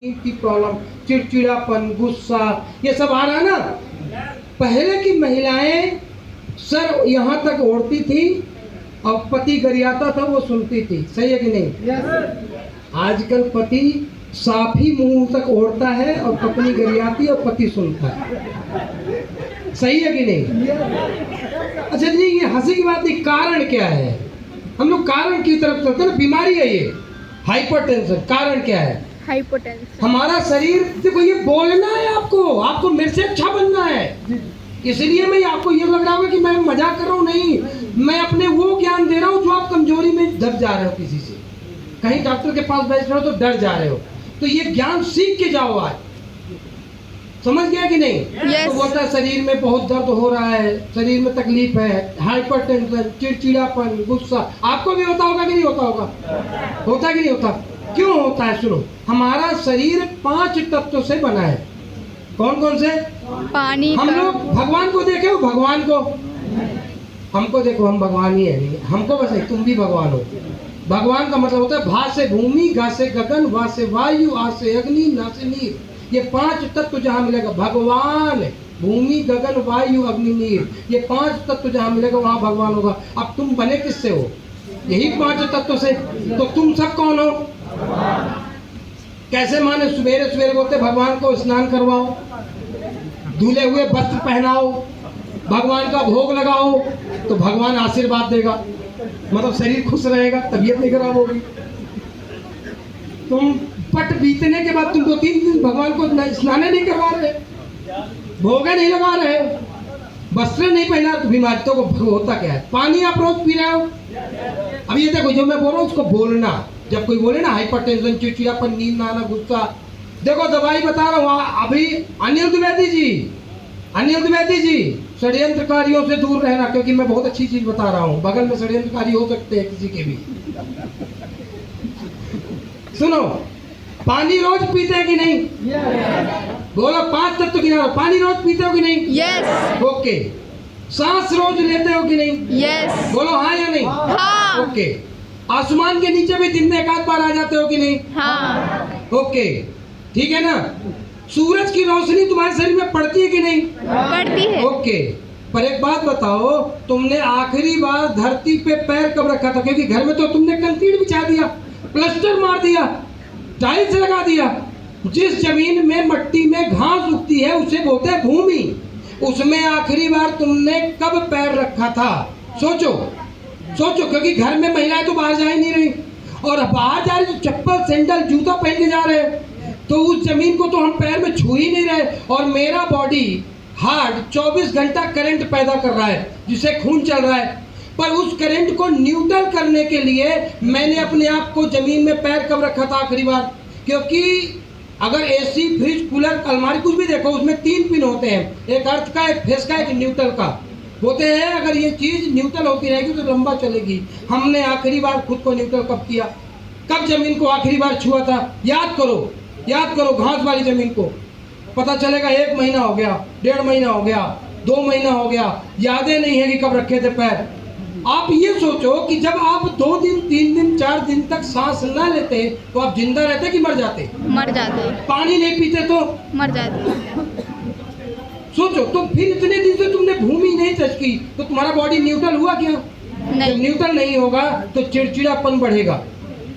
की प्रॉब्लम, चिड़चिड़ापन, गुस्सा, ये सब आ रहा ना। पहले की महिलाएं सर यहाँ तक ओढ़ती थी और पति गरियाता था वो सुनती थी, सही है कि नहीं? आजकल पति साफ ही मुंह तक ओढ़ता है और पत्नी गरियाती और पति सुनता है, सही है कि नहीं? अच्छा जी, ये हंसी की बात नहीं, कारण क्या है? हम लोग कारण की तरफ चलते हैं ना। बीमारी है ये हाइपरटेंशन। कारण क्या है? हाइपोटेंशन। हमारा शरीर, देखो ये बोलना है आपको मेरे से अच्छा बनना है, इसलिए मैं आपको ये लग रहा होगा कि मैं मजाक कर रहा हूँ, नहीं, मैं अपने वो ज्ञान दे रहा हूँ जो आप कमजोरी में दब जा रहे हो, किसी से कहीं डॉक्टर के पास बैठ रहे हो तो डर जा रहे हो, तो ये ज्ञान सीख के जाओ आज, समझ गया कि नहीं? yes. तो बोलता है शरीर में बहुत दर्द हो रहा है, शरीर में तकलीफ है, हाइपरटेंशन, चिड़चिड़ापन, गुस्सा, आपको भी होता होगा कि नहीं होता होगा? होता कि नहीं होता? क्यों होता है? सुनो, हमारा शरीर 5 तत्वों से बना है। कौन कौन से? पानी। हम लोग भगवान को देखे हो? भगवान को, हमको देखो, हम भगवान ही है, नहीं हमको बस नहीं, तुम भी भगवान हो। भगवान का मतलब होता है भा से भूमि, गा से गगन, वा से वायु, आ से अग्नि, ना से नीर। ये 5 तत्व जहाँ मिलेगा भगवान, भूमि, गगन, वायु, अग्नि, नीर, ये 5 तत्व जहाँ मिलेगा वहाँ भगवान होगा। अब तुम बने किससे हो? यही 5 तत्व से। तो तुम सब कौन हो? कैसे माने? सवेरे सवेरे बोलते भगवान को स्नान करवाओ, धुले हुए वस्त्र पहनाओ, भगवान का भोग लगाओ, तो भगवान आशीर्वाद देगा, मतलब शरीर खुश रहेगा, तबीयत नहीं खराब होगी। तुम पट बीतने के बाद तुम 2-3 दिन भगवान को स्नान नहीं करवा रहे, भोग नहीं लगा रहे, वस्त्र नहीं पहना, तो बीमारी तो होता क्या है? पानी आप रोज पी रहे हो। अब ये देखो, जो मैं बोल रहा हूँ उसको बोलना। जब कोई बोले ना हाइपरटेंशन, चिड़चिड़ापन, नींद ना आना, गुस्सा, देखो दवाई बता रहा हूँ अभी। अनिल द्विवेदी जी, षड्यंत्रकारियों से दूर रहना, क्योंकि मैं बहुत अच्छी चीज बता रहा हूँ। बगल में षड्यंत्रकारी हो सकते हैं किसी के भी। सुनो, पानी रोज पीते हैं कि नहीं? बोलो, 5 तत्व गिना लो। पानी रोज पीते हो कि नहीं? यस। ओके। सांस रोज लेते हो कि नहीं? यस। बोलो हाँ या नहीं? हाँ। ओके। आसमान के नीचे भी दिन में 1 आध बार आ जाते हो कि नहीं? हाँ। ओके, ठीक है ना? सूरज की रोशनी तुम्हारे शरीर में पड़ती है कि नहीं? पड़ती है। ओके, पर एक बात बताओ, तुमने आखिरी बार धरती पे पैर कब रखा था? क्योंकि घर में तो तुमने कंक्रीट बिछा दिया, प्लास्टर मार दिया, टाइल्स लगा दिया। जिस जमीन में मट्टी में घास उगती है उसे बोलते हैं भूमि। उसमें आखिरी बार तुमने कब पैर रखा था? सोचो, क्योंकि घर में महिलाएं तो बाहर जा ही नहीं रही, और बाहर जा रही तो चप्पल, सैंडल, जूता पहन के जा रहे हैं, तो उस जमीन को तो हम पैर में छू ही नहीं रहे। और मेरा बॉडी हार्ट 24 घंटा करंट पैदा कर रहा है, जिससे खून चल रहा है, पर उस करंट को न्यूट्रल करने के लिए मैंने अपने आप को जमीन में पैर कब रखा था आखिरी बार? क्योंकि अगर एसी, फ्रिज, कूलर, अलमारी कुछ भी देखो, उसमें 3 पिन होते हैं, एक अर्थ का, एक फेस का, एक न्यूट्रल का होते हैं। अगर ये चीज न्यूट्रल होती रहेगी तो लंबा चलेगी। हमने आखिरी बार खुद को न्यूट्रल कब किया? कब जमीन को आखिरी बार छुआ था? याद करो घास वाली जमीन को। पता चलेगा 1 महीना हो गया, 1.5 महीना हो गया, 2 महीना हो गया, यादें नहीं है कि कब रखे थे पैर। आप ये सोचो कि जब आप 2 दिन, 3 दिन, 4 दिन तक सांस ना लेते तो आप जिंदा रहते कि मर जाते? मर जाते। पानी नहीं पीते तो मर जाते। सोचो, तो फिर इतने दिन से तुमने भूमि नहीं टच की, तो तुम्हारा बॉडी न्यूट्रल हुआ क्या? नहीं। जब न्यूट्रल नहीं होगा तो चिड़चिड़ापन बढ़ेगा,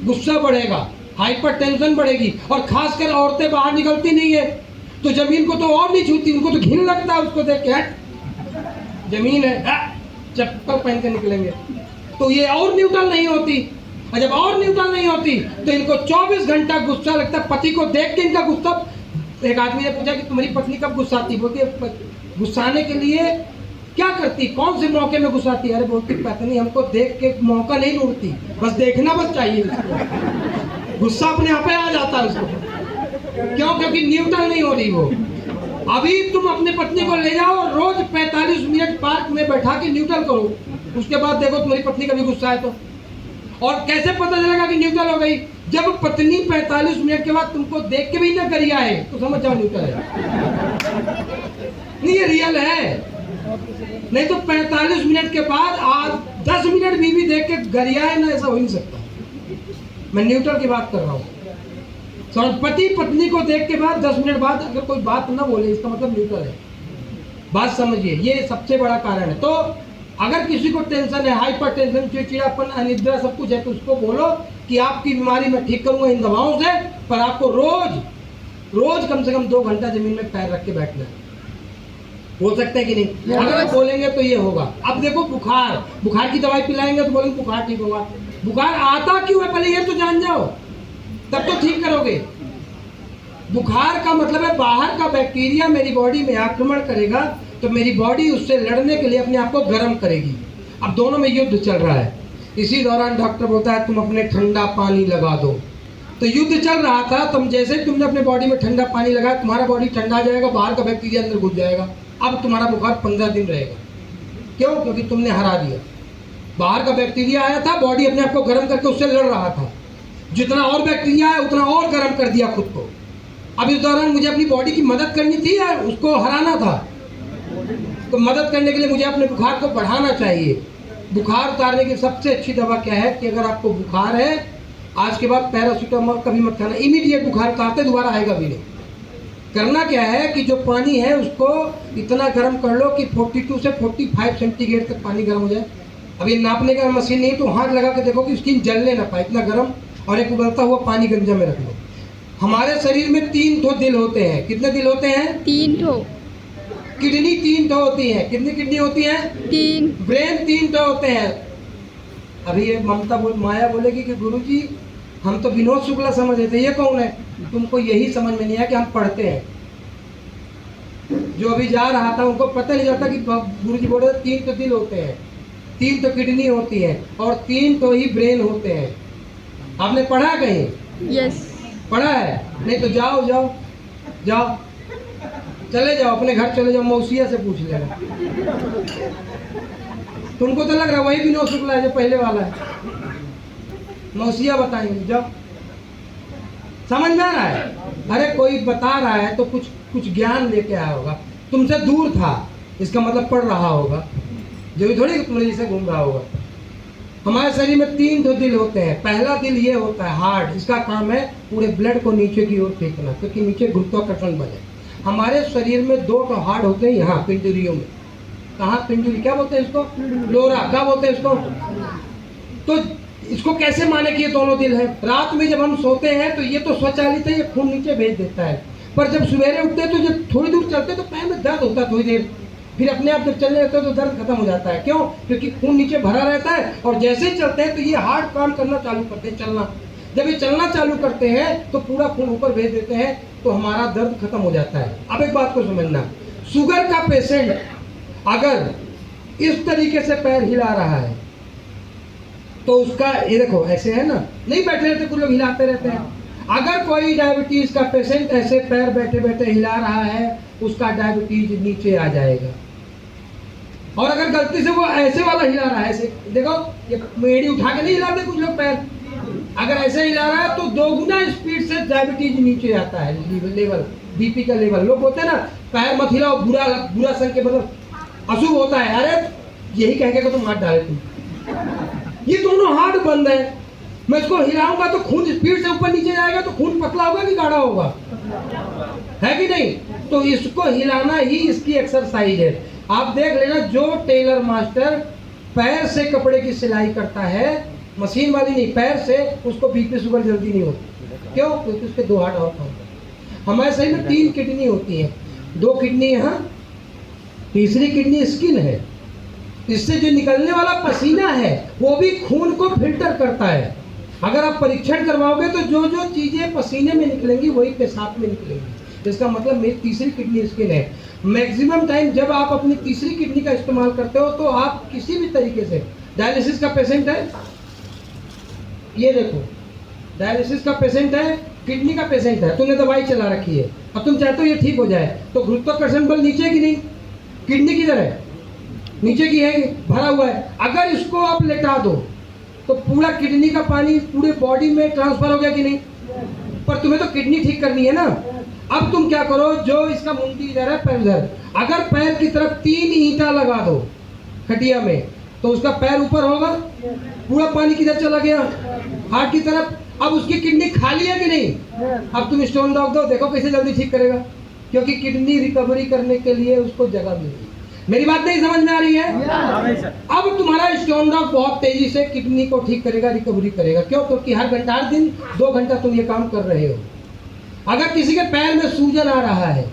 गुस्सा बढ़ेगा, हाइपरटेंशन बढ़ेगी, और खासकर औरतें बाहर निकलती नहीं है तो जमीन को तो और नहीं छूती, उनको तो घिन लगता है उसको देख के, जमीन है, चप्पल पहन के निकलेंगे, तो ये और न्यूट्रल नहीं होती। और जब और न्यूट्रल नहीं होती तो इनको 24 घंटा गुस्सा लगता है। पति को देख के इनका गुस्सा, एक आदमी ने पूछा कि तुम्हारी पत्नी कब गुस्साती? बोलती है गुस्साने के लिए क्या करती, कौन से मौके में गुस्साती? अरे बोलती पत्नी हमको देख के मौका नहीं ढूंढती, बस देखना बस चाहिए उसको, गुस्सा अपने आप आ जाता है उसको। क्यों? क्योंकि न्यूट्रल नहीं हो रही वो। अभी तुम अपने पत्नी को ले जाओ, रोज 45 मिनट पार्क में बैठा के न्यूट्रल करो, उसके बाद देखो तुम्हारी पत्नी का भी गुस्सा है तो। और कैसे पता चलेगा कि न्यूट्रल हो गई? जब पत्नी 45 मिनट के बाद तुमको देख के भी ना गरिया है तो समझ जाओ न्यूट्रल है। नहीं, ये रियल है। नहीं तो 45 मिनट के बाद आज 10 मिनट बीवी देख के गरिया है ना, ऐसा हो नहीं सकता। मैं न्यूट्रल की बात कर रहा हूँ। पति पत्नी को देख के बाद 10 मिनट बाद अगर कोई बात ना बोले, इसका मतलब न्यूट्रल है। बात समझिए, ये सबसे बड़ा कारण है। तो अगर किसी को टेंशन है, हाइपर टेंशन, चिड़चिड़ापन, अनिद्रा सब कुछ है, तो उसको बोलो कि आपकी बीमारी मैं ठीक करूंगा इन दवाओं से, पर आपको रोज कम से कम 2 घंटा जमीन में पैर रख के बैठना है। बोल सकते हैं कि नहीं? अगर आप बोलेंगे तो ये होगा। अब देखो बुखार की दवाई पिलाएंगे तो बोलेंगे बुखार ठीक होगा। बुखार आता क्यों है पहले ये तो जान जाओ, तब तो ठीक करोगे। बुखार का मतलब है बाहर का बैक्टीरिया मेरी बॉडी में आक्रमण करेगा, तो मेरी बॉडी उससे लड़ने के लिए अपने आप को गर्म करेगी। अब दोनों में युद्ध चल रहा है। इसी दौरान डॉक्टर बोलता है तुम अपने ठंडा पानी लगा दो। तो युद्ध चल रहा था, तुम जैसे तुमने अपने बॉडी में ठंडा पानी लगाया, तुम्हारा बॉडी ठंडा जाएगा, बाहर का बैक्टीरिया अंदर घुस जाएगा। अब तुम्हारा बुखार 15 दिन रहेगा। क्यों? क्योंकि तुमने हरा दिया। बाहर का बैक्टीरिया आया था, बॉडी अपने आप को गर्म करके उससे लड़ रहा था। जितना और बैक्टीरिया है उतना और गर्म कर दिया खुद को। अब इस दौरान मुझे अपनी बॉडी की मदद करनी थी या उसको हराना था? तो मदद करने के लिए मुझे अपने बुखार को बढ़ाना चाहिए। बुखार उतारने की सबसे अच्छी दवा क्या है कि अगर आपको बुखार है, आज के बाद पैरासीटामोल कभी मत खाना। इमीडिएट बुखार उतारते दोबारा आएगा भी नहीं। करना क्या है कि जो पानी है उसको इतना गर्म कर लो कि 42 से 45 सेंटीग्रेड तक पानी गर्म हो जाए। अब ये नापने का मशीन नहीं तो हाथ लगा के देखो कि स्किन जलने ना पाए, इतना गर्म। और एक उबलता हुआ पानी गंजा में रख लो। हमारे शरीर में 3 ठो दिल होते हैं। कितने दिल होते हैं? 3 ठो। किडनी 3 ठो होती है। कितनी किडनी होती है? 3। ब्रेन 3 ठो होते हैं। अभी ये माया बोलेगी कि गुरुजी हम तो विनोद शुक्ला समझ रहे थे, ये कौन है? तुमको यही समझ में नहीं आया कि हम पढ़ते हैं। जो अभी जा रहा था उनको पता नहीं चलता कि गुरुजी बोल रहे 3 तो दिल होते हैं, 3 तो किडनी होती है और 3 तो ही ब्रेन होते हैं। आपने पढ़ा कहीं? यस। पढ़ा है? नहीं तो जाओ चले जाओ, अपने घर चले जाओ, मौसिया से पूछ लेना। तुमको तो लग रहा है वही विनोद शुक्ला है जो पहले वाला है। मौसिया बताएंगे, जाओ। समझ में आ रहा है? अरे कोई बता रहा है तो कुछ ज्ञान लेके आया होगा। तुमसे दूर था, इसका मतलब पढ़ रहा होगा। जो थोड़ी तुम्हारे जैसे घूम रहा होगा। हमारे शरीर में 3 तो दिल होते हैं। पहला दिल ये होता है हार्ट, इसका काम है पूरे ब्लड को नीचे की ओर फेंकना, क्योंकि नीचे गुरुत्वाकर्षण बल है। हमारे शरीर में 2 तो हार्ट होते हैं यहाँ पिंडलियों में। कहाँ पिंडली? क्या बोलते हैं इसको? लोरा। क्या बोलते हैं इसको? तो इसको कैसे माने कि ये दोनों दिल है? रात में जब हम सोते हैं तो ये तो स्वचालित है, ये खून नीचे भेज देता है। पर जब सवेरे उठते हैं तो जब थोड़ी दूर चलते हैं तो पैर में दर्द होता है थोड़ी देर, फिर अपने आप जब चलने लगते हैं तो दर्द खत्म हो जाता है। क्यों? क्योंकि खून नीचे भरा रहता है और जैसे ही चलते हैं तो ये हार्ट काम करना चालू करते हैं, चलना। जब ये चलना चालू करते हैं तो पूरा खून ऊपर भेज देते हैं, तो हमारा दर्द खत्म हो जाता है। अब एक बात को समझना, शुगर का पेशेंट अगर इस तरीके से पैर हिला रहा है तो उसका, ये देखो ऐसे है ना, नहीं बैठे रहते, कुछ लोग हिलाते रहते हैं। अगर कोई डायबिटीज का पेशेंट ऐसे पैर बैठे बैठे हिला रहा है, उसका डायबिटीज नीचे आ जाएगा। और अगर गलती से वो ऐसे वाला हिला रहा है, ऐसे देखो, ये मेड़ी उठा के नहीं हिलाते कुछ लोग पैर, अगर ऐसे हिला रहा है तो 2 गुना स्पीड से डायबिटीज नीचे आता है, लेवल, बीपी का लेवल। लोग बोलते हैं ना पैर मत हिलाओ, बुरा संग के मतलब अशुभ होता है। अरे यही कह के तुम हाथ डाले तुम, ये दोनों हाथ बंद है। मैं इसको हिलाऊंगा तो खून स्पीड से ऊपर नीचे जाएगा, तो खून पतला होगा कि गाढ़ा होगा? है कि नहीं? तो इसको हिलाना ही इसकी एक्सरसाइज है। आप देख लेना, जो टेलर मास्टर पैर से कपड़े की सिलाई करता है, मशीन वाली नहीं, पैर से, उसको बीपी शुगर जल्दी नहीं होती। क्यों? क्योंकि उसके 2 हाथ और काम करते हैं। हमारे शरीर में 3 किडनी होती है, 2 किडनी यहाँ, तीसरी किडनी स्किन है। इससे जो निकलने वाला पसीना है वो भी खून को फिल्टर करता है। अगर आप परीक्षण करवाओगे तो जो जो चीजें पसीने में निकलेंगी वही पेशाब में निकलेंगी। इसका मतलब मेरी तीसरी किडनी स्किन है। मैक्सिमम टाइम जब आप अपनी तीसरी किडनी का इस्तेमाल करते हो तो आप किसी भी तरीके से, डायलिसिस का पेशेंट है, ये देखो डायलिसिस का पेशेंट है, किडनी का पेशेंट है, तुमने दवाई चला रखी है, अब तुम चाहते हो ये ठीक हो जाए, तो गुरुत्वाकर्षण बल नीचे की नहीं, किडनी किधर है? नीचे की है, भरा हुआ है। अगर इसको आप लेटा दो तो पूरा किडनी का पानी पूरे बॉडी में ट्रांसफर हो गया कि नहीं? पर तुम्हें तो किडनी ठीक करनी है ना। अब तुम क्या करो, जो इसका मुंडी इधर है, पैर इधर, अगर पैर की तरफ 3 ईंटा लगा दो खटिया में, तो उसका पैर ऊपर होगा, पूरा पानी किधर चला गया? हार्ट की तरफ। अब उसकी किडनी खाली है कि नहीं? अब तुम स्टोन डॉग दो, देखो कैसे जल्दी ठीक करेगा, क्योंकि किडनी रिकवरी करने के लिए उसको जगह मिल रही है। मेरी बात नहीं समझ में आ रही है? अब तुम्हारा स्टोन डॉग बहुत तेजी से किडनी को ठीक करेगा, रिकवरी करेगा। क्यों? क्योंकि हर दिन 2 घंटा तुम ये काम कर रहे हो। अगर किसी के पैर में सूजन आ रहा है,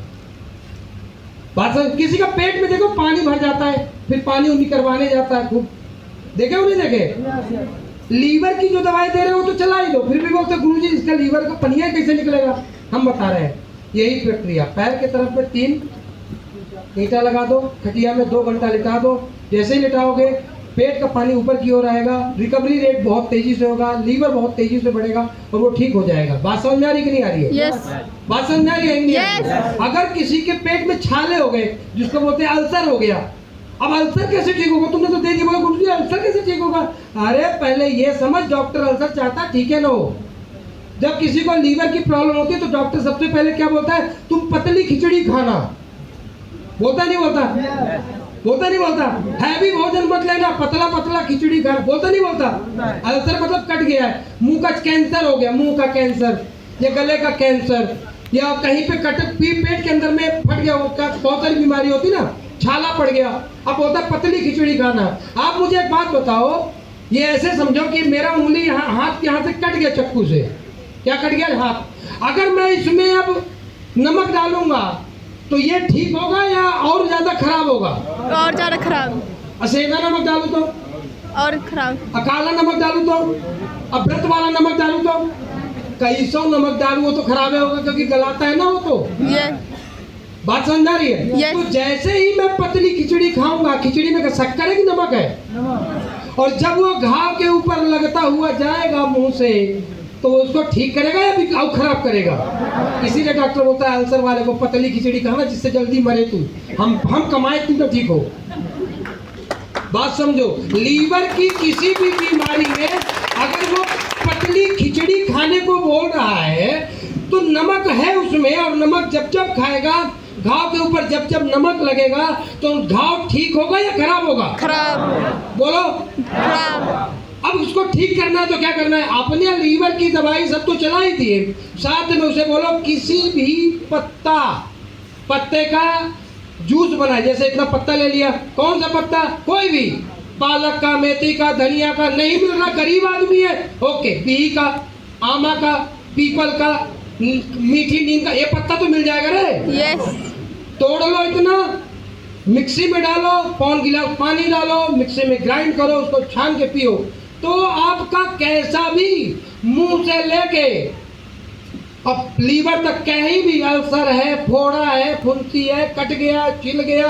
बात समझ, किसी का पेट में देखो पानी भर जाता है, फिर पानी उन्हीं करवाने जाता है खूब, देखे हो नहीं देखे? लीवर की जो दवाई दे रहे हो तो चला ही दो, फिर भी बोलते गुरुजी इसका लीवर का पनिया कैसे निकलेगा? हम बता रहे हैं यही प्रक्रिया। पैर के तरफ में 3 ईंटा लगा दो, खटिया में 2 घंटा लिटा दो। जैसे ही लिटाओगे पेट का पानी ऊपर की ओर आएगा, रिकवरी रेट बहुत तेजी से होगा, लीवर बहुत तेजी से बढ़ेगा और वो ठीक हो जाएगा। बात समझ में आ रही कि नहीं आ रही है? यस। बात समझ में आ रही है? नहीं आ रही? Yes. अगर किसी के पेट में छाले हो गए, जिसको बोलते हैं अल्सर हो गया, अब अल्सर कैसे ठीक होगा? तुमने तो दे दिया, बोला गुरुजी अल्सर कैसे ठीक होगा? अरे पहले ये समझ, डॉक्टर अल्सर चाहता ठीक है ना हो। जब किसी को लीवर की प्रॉब्लम होती है तो डॉक्टर सबसे पहले क्या बोलता है? तुम पतली खिचड़ी खाना। बोलता नहीं बोलता? बोलता नहीं बोलता? हैवी भोजन मत लेना, पतला पतला खिचड़ी खा। बोलता नहीं बोलता? अल्सर मतलब कट गया है, मुंह का कैंसर हो गया, मुंह का कैंसर या गले का कैंसर, या कहीं पे कट पेट के अंदर में फट गया, बहुत सारी बीमारी होती ना, छाला पड़ गया। अब बोलता है पतली खिचड़ी खाना। आप मुझे एक बात बताओ, ये ऐसे समझो कि मेरा उंगली हाथ यहाँ से कट गया चक्कू से। क्या कट गया? हाथ। अगर मैं इसमें अब नमक डालूंगा तो ये ठीक होगा या और ज्यादा खराब होगा? और ज़्यादा खराब। असेंधा नमक डालू तो? और खराब। काला नमक डालू तो? अभ्रत वाला नमक डालू तो? कई सौ नमक डालू वो तो खराब होगा, क्योंकि गलाता है ना वो तो। यस। बात समझ आ रही है? Yes. तो जैसे ही मैं पतली खिचड़ी खाऊंगा, खिचड़ी में शक्कर है कि नमक है? और जब वो घाव के ऊपर लगता हुआ जाएगा मुंह से, तो उसको ठीक करेगा या और खराब करेगा? इसीलिए डॉक्टर बोलता है अल्सर वाले को पतली खिचड़ी खाना, जिससे जल्दी मरे तू, हम कमाए तू तो ठीक हो। बात समझो, लीवर की किसी भी बीमारी में अगर वो पतली खिचड़ी खाने को बोल रहा है तो नमक है उसमें, और नमक जब जब खाएगा, घाव के ऊपर जब जब नमक लगेगा तो घाव ठीक होगा या खराब होगा? खराब। बोलो। खराब। अब उसको ठीक करना है तो क्या करना है? अपने लीवर की दवाई सब तो चला ही थी, साथ में उसे बोलो किसी भी पत्ते का जूस बनाए। जैसे इतना पत्ता ले लिया, कौन सा पत्ता? कोई भी, पालक का, मेथी का, धनिया का, नहीं मिल रहा गरीब आदमी है, ओके, बिही का, आमा का, पीपल का, मीठी नीम का, ये पत्ता तो मिल जाएगा रे। यस। तोड़ लो इतना, मिक्सी में डालो, पौन गिलास पानी डालो, मिक्सी में ग्राइंड करो, उसको छान के पियो, तो आपका कैसा भी मुंह से लेके अब लीवर तक कहीं भी अल्सर है, फोड़ा है, फुंसी है, कट गया, छिल गया,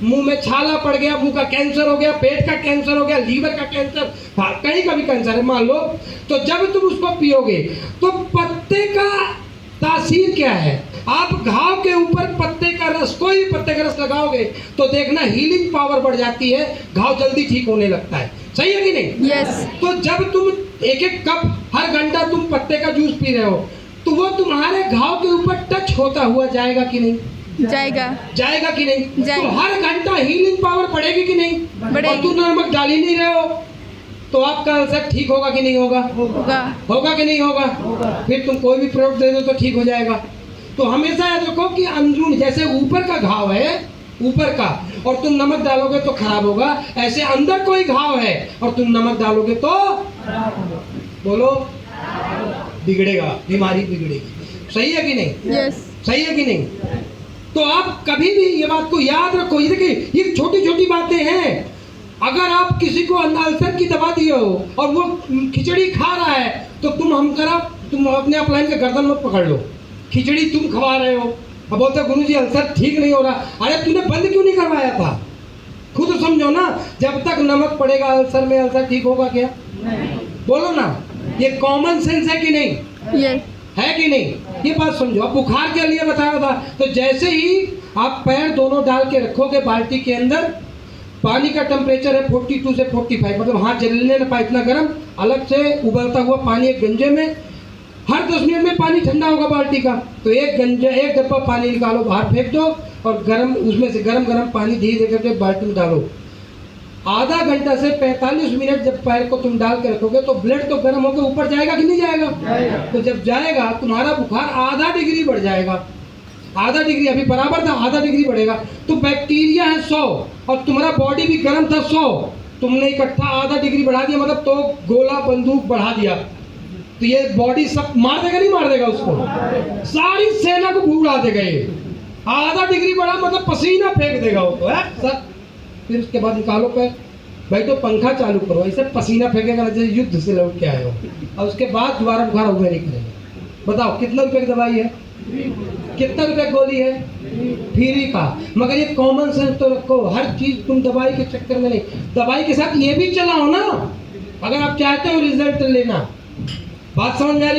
मुंह में छाला पड़ गया, मुंह का कैंसर हो गया, पेट का कैंसर हो गया, लीवर का कैंसर, कहीं का भी कैंसर है मान लो, तो जब तुम उसको पियोगे तो पत्ते का तासीर क्या है? आप घाव के ऊपर पत्ते का रस, कोई भी पत्ते का रस लगाओगे तो देखना हीलिंग पावर बढ़ जाती है, घाव जल्दी ठीक होने लगता है। सही है कि नहीं? यस। तो जब तुम 1-1 कप हर घंटा तुम पत्ते का जूस पी रहे हो तो वो तुम्हारे घाव के ऊपर टच होता हुआ जाएगा कि नहीं? जाएगा। जाएगा कि नहीं? जाएगा। तो हर घंटा हीलिंग पावर बढ़ेगी कि नहीं? बढ़ेगी। और तुम नमक डाल ही नहीं रहे हो तो आपका अल्सर ठीक होगा कि नहीं होगा? होगा। होगा कि नहीं होगा? फिर तुम कोई भी प्रोडक्ट दे दो तो ठीक हो जाएगा। तो हमेशा याद रखो कि अंदरून, जैसे ऊपर का घाव है ऊपर का, और तुम नमक डालोगे तो खराब होगा, ऐसे अंदर कोई घाव है और तुम नमक डालोगे तो बोलो बिगड़ेगा, बीमारी बिगड़ेगी। सही है कि नहीं? यस। सही है कि नहीं? तो आप कभी भी ये बात को याद रखो। ये देखिए, ये छोटी छोटी बातें हैं। अगर आप किसी को अल्सर की दवा दिए हो और वो खिचड़ी खा रहा है तो तुम अपने अपलाइन के गर्दन में पकड़ लो, खिचड़ी तुम खवा रहे हो। अब बोलते गुरुजी अल्सर ठीक नहीं हो रहा, अरे तूने बंद क्यों नहीं करवाया था? खुद समझो ना, जब तक नमक पड़ेगा अल्सर में, अल्सर ठीक होगा क्या? बोलो ना, ये कॉमन सेंस है कि नहीं? यस। है कि नहीं? ये बात समझो। अब बुखार के लिए बताया था, तो जैसे ही आप पैर दोनों डाल के रखोगे बाल्टी के अंदर, पानी का टेम्परेचर है 42 से 45, मतलब हाथ जलने ना पाए इतना गर्म, अलग से उबलता हुआ पानी एक गंजे में, हर 10 मिनट में पानी ठंडा होगा बाल्टी का, तो एक डब्बा पानी निकालो, बाहर फेंक दो और गर्म, उसमें से गरम गरम पानी धीरे करके बाल्टी में डालो। आधा घंटा से 45 मिनट जब पैर को तुम डाल के रखोगे तो ब्लड तो गर्म होकर ऊपर जाएगा कि नहीं जाएगा? तो जब जाएगा तुम्हारा बुखार आधा डिग्री बढ़ जाएगा। आधा डिग्री, अभी बराबर था, आधा डिग्री बढ़ेगा। तो बैक्टीरिया है 100 और तुम्हारा बॉडी भी गर्म था 100, तुमने इकट्ठा आधा डिग्री बढ़ा दिया, मतलब तो गोला बंदूक बढ़ा दिया। तो ये बॉडी सब मार देगा, नहीं मार देगा उसको? सारी सेना को उड़ा देगा ये। आधा डिग्री बढ़ा मतलब पसीना फेंक देगा वो तो सब। फिर उसके बाद निकालो पैर, भाई तो पंखा चालू करो, ऐसे पसीना फेंकेगा जैसे युद्ध से लौट के आए हो। और उसके बाद दोबारा बुखार हुआ नहीं करेगा। बताओ कितना रुपए की दवाई है, कितना रुपए की गोली है? फ्री का। मगर ये कॉमन सेंस तो रखो, हर चीज तुम दवाई के चक्कर में नहीं, दवाई के साथ ये भी चलाओ ना, अगर आप चाहते हो रिजल्ट लेना। बात समझ में आ रही?